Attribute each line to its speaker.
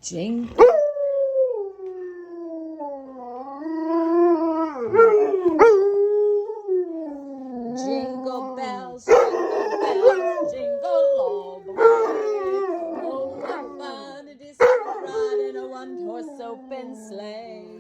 Speaker 1: Jingle. Jingle bells, jingle all the way. Oh, what fun it is to ride in a one-horse open sleigh.